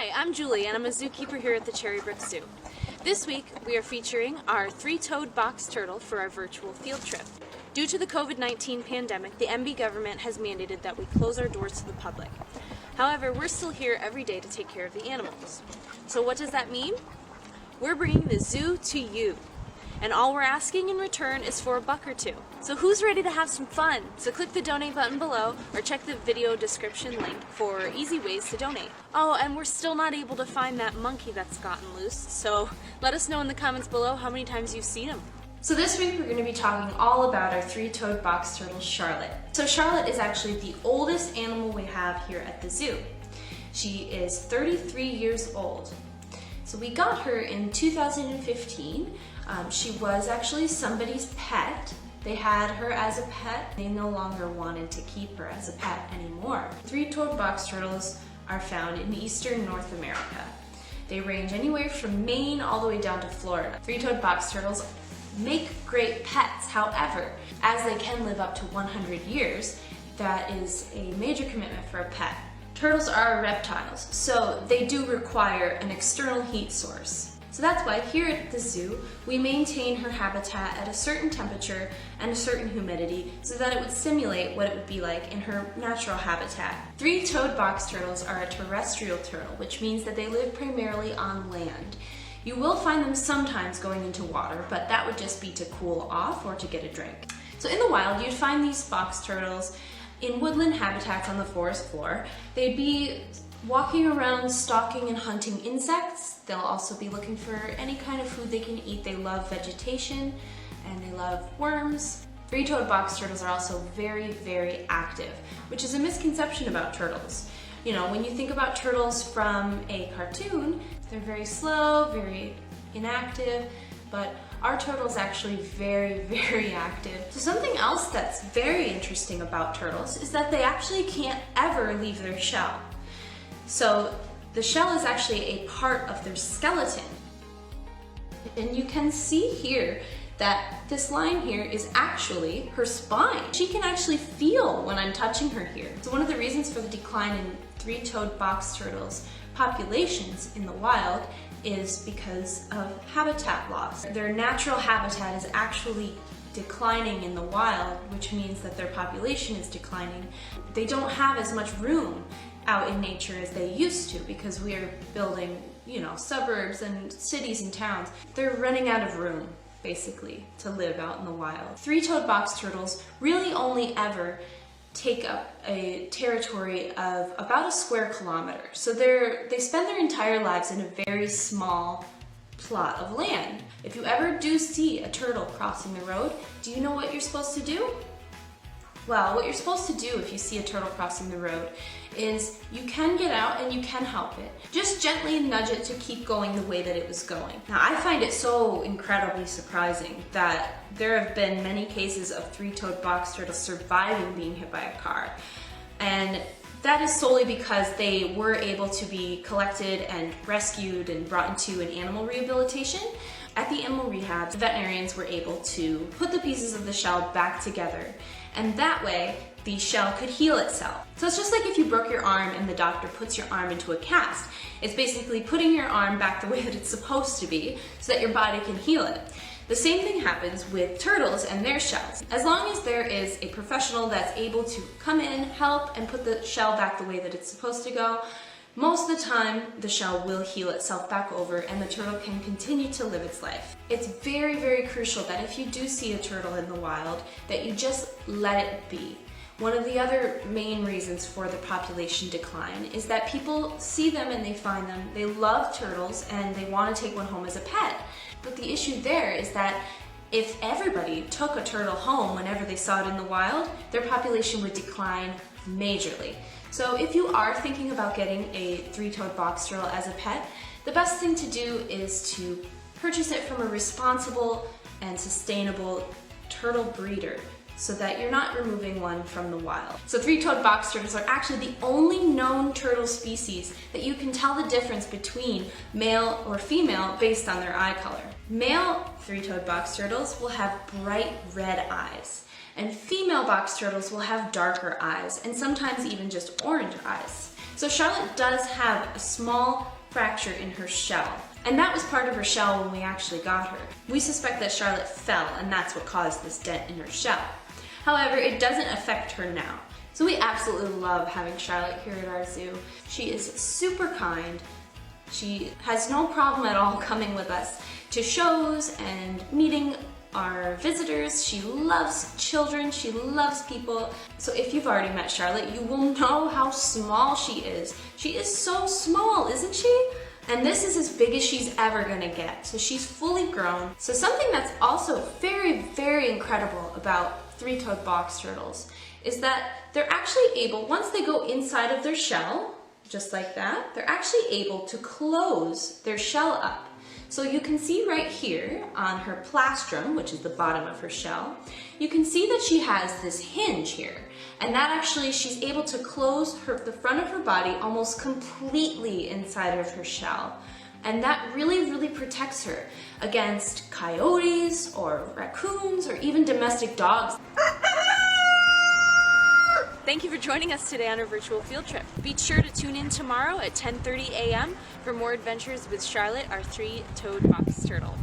Hi, I'm Julie and I'm a zookeeper here at the Brook Zoo. This week we are featuring our three-toed box turtle for our virtual field trip. Due to the COVID-19 pandemic, the MB government has mandated that we close our doors to the public. However, we're still here every day to take care of the animals. So what does that mean? We're bringing the zoo to you. And all we're asking in return is for $1 or $2. So who's ready to have some fun? So click the donate button below or check the video description link for easy ways to donate. Oh, and we're still not able to find that monkey that's gotten loose, so let us know in the comments below how many times you've seen him. So this week we're going to be talking all about our three-toed box turtle, Charlotte. So Charlotte is actually the oldest animal we have here at the zoo. She is 33 years old. So we got her in 2015. She was actually somebody's pet. They had her as a pet. They no longer wanted to keep her as a pet anymore. Three-toed box turtles are found in eastern North America. They range anywhere from Maine all the way down to Florida. Three-toed box turtles make great pets. However, as they can live up to 100 years, that is a major commitment for a pet. Turtles are reptiles, so they do require an external heat source. So that's why here at the zoo, we maintain her habitat at a certain temperature and a certain humidity so that it would simulate what it would be like in her natural habitat. Three-toed box turtles are a terrestrial turtle, which means that they live primarily on land. You will find them sometimes going into water, but that would just be to cool off or to get a drink. So in the wild, you'd find these box turtles in woodland habitats on the forest floor. They'd be walking around stalking and hunting insects. They'll also be looking for any kind of food they can eat. They love vegetation and they love worms. Three-toed box turtles are also very, very active, which is a misconception about turtles. You know, when you think about turtles from a cartoon, they're very slow, very inactive, but our turtle is actually very, very active. So something else that's very interesting about turtles is that they actually can't ever leave their shell. So the shell is actually a part of their skeleton. And you can see here that this line here is actually her spine. She can actually feel when I'm touching her here. So one of the reasons for the decline in three-toed box turtles populations in the wild is because of habitat loss. Their natural habitat is actually declining in the wild, which means that their population is declining. They don't have as much room out in nature as they used to because we are building, suburbs and cities and towns. They're running out of room, basically, to live out in the wild. Three-toed box turtles really only ever take up a territory of about a square kilometer. So they spend their entire lives in a very small plot of land. If you ever do see a turtle crossing the road, do you know what you're supposed to do? Well, what you're supposed to do if you see a turtle crossing the road is you can get out and you can help it. Just gently nudge it to keep going the way that it was going. Now, I find it so incredibly surprising that there have been many cases of three-toed box turtles surviving being hit by a car. And that is solely because they were able to be collected and rescued and brought into an animal rehabilitation. At the animal rehab, the veterinarians were able to put the pieces of the shell back together, and that way the shell could heal itself. So it's just like if you broke your arm and the doctor puts your arm into a cast. It's basically putting your arm back the way that it's supposed to be so that your body can heal it. The same thing happens with turtles and their shells. As long as there is a professional that's able to come in, help, and put the shell back the way that it's supposed to go, most of the time the shell will heal itself back over and the turtle can continue to live its life. It's very, very crucial that if you do see a turtle in the wild, that you just let it be. One of the other main reasons for the population decline is that people see them and they find them, they love turtles and they want to take one home as a pet. But the issue there is that if everybody took a turtle home whenever they saw it in the wild, their population would decline majorly. So if you are thinking about getting a three-toed box turtle as a pet, the best thing to do is to purchase it from a responsible and sustainable turtle breeder so that you're not removing one from the wild. So three-toed box turtles are actually the only known turtle species that you can tell the difference between male or female based on their eye color. Male three-toed box turtles will have bright red eyes, and female box turtles will have darker eyes and sometimes even just orange eyes. So Charlotte does have a small fracture in her shell, and that was part of her shell when we actually got her. We suspect that Charlotte fell, and that's what caused this dent in her shell. However, it doesn't affect her now. So we absolutely love having Charlotte here at our zoo. She is super kind. She has no problem at all coming with us to shows and meeting our visitors. She loves children, she loves people. So if you've already met Charlotte, you will know how small she is. She is so small, isn't she? And this is as big as she's ever gonna get. So she's fully grown. So something that's also very, very incredible about three-toed box turtles is that they're actually able, once they go inside of their shell, just like that, they're actually able to close their shell up. So you can see right here on her plastrum, which is the bottom of her shell, you can see that she has this hinge here. And that actually, she's able to close the front of her body almost completely inside of her shell. And that really, really protects her against coyotes or raccoons or even domestic dogs. Thank you for joining us today on our virtual field trip. Be sure to tune in tomorrow at 10:30 a.m. for more adventures with Charlotte, our three-toed box turtle.